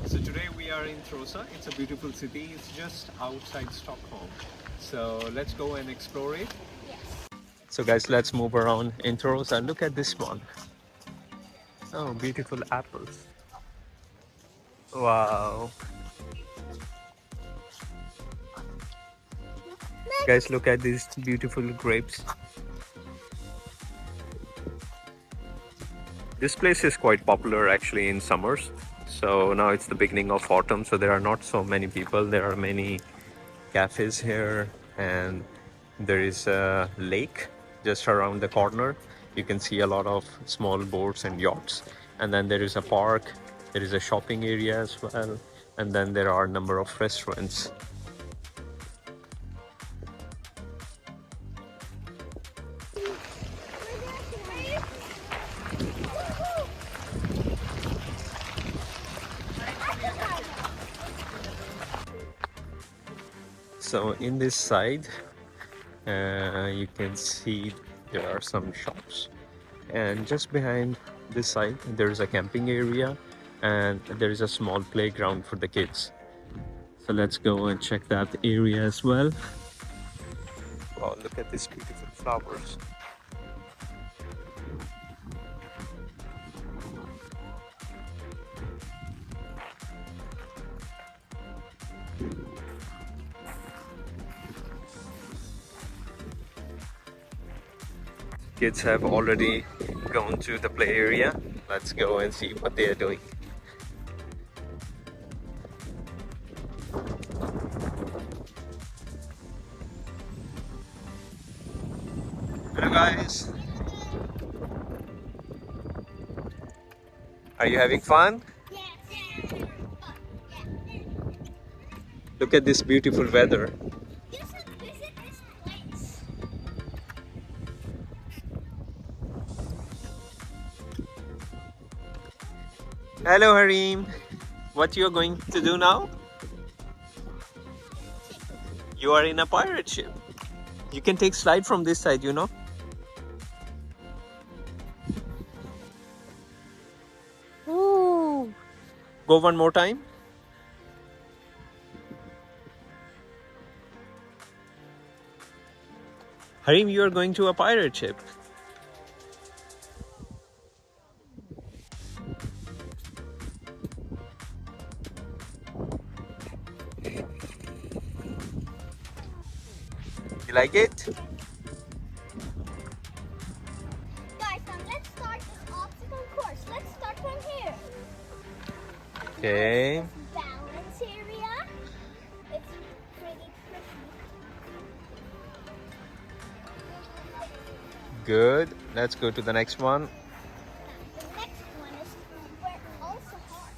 So today we are in Trosa. It's a beautiful city. It's just outside Stockholm. So let's go and explore it. Yes. So guys, let's move around in Trosa. Look at this one. Oh, beautiful apples. Wow. Guys, look at these beautiful grapes. This place is quite popular actually in summers. So now it's the beginning of autumn, so there are not so many people. There are many cafes here, and there is a lake just around the corner. You can see a lot of small boats and yachts. And then there is a park, there is a shopping area as well. And then there are a number of restaurants. So in this side, you can see there are some shops, and just behind this side there is a camping area, and there is a small playground for the kids. So let's go and check that area as well. Wow, look at these beautiful flowers. Kids have already gone to the play area. Let's go and see what they are doing. Hello guys. Are you having fun? Yes. Look at this beautiful weather. You should visit this place. Hello Harim. What you are going to do now? You are in a pirate ship. You can take slide from this side, you know. Ooh. Go one more time. Harim, you are going to a pirate ship. You like it? Guys, now let's start this obstacle course. Let's start from here. Okay. This balance area. It's pretty tricky. Good. Let's go to the next one. The next one is where also hard.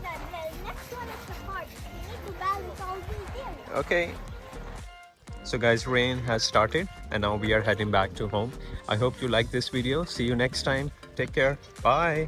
There we go. The next one is the hard. You need to balance all these areas. Okay. So guys, rain has started and now we are heading back to home. I hope you like this video. See you next time. Take care. Bye.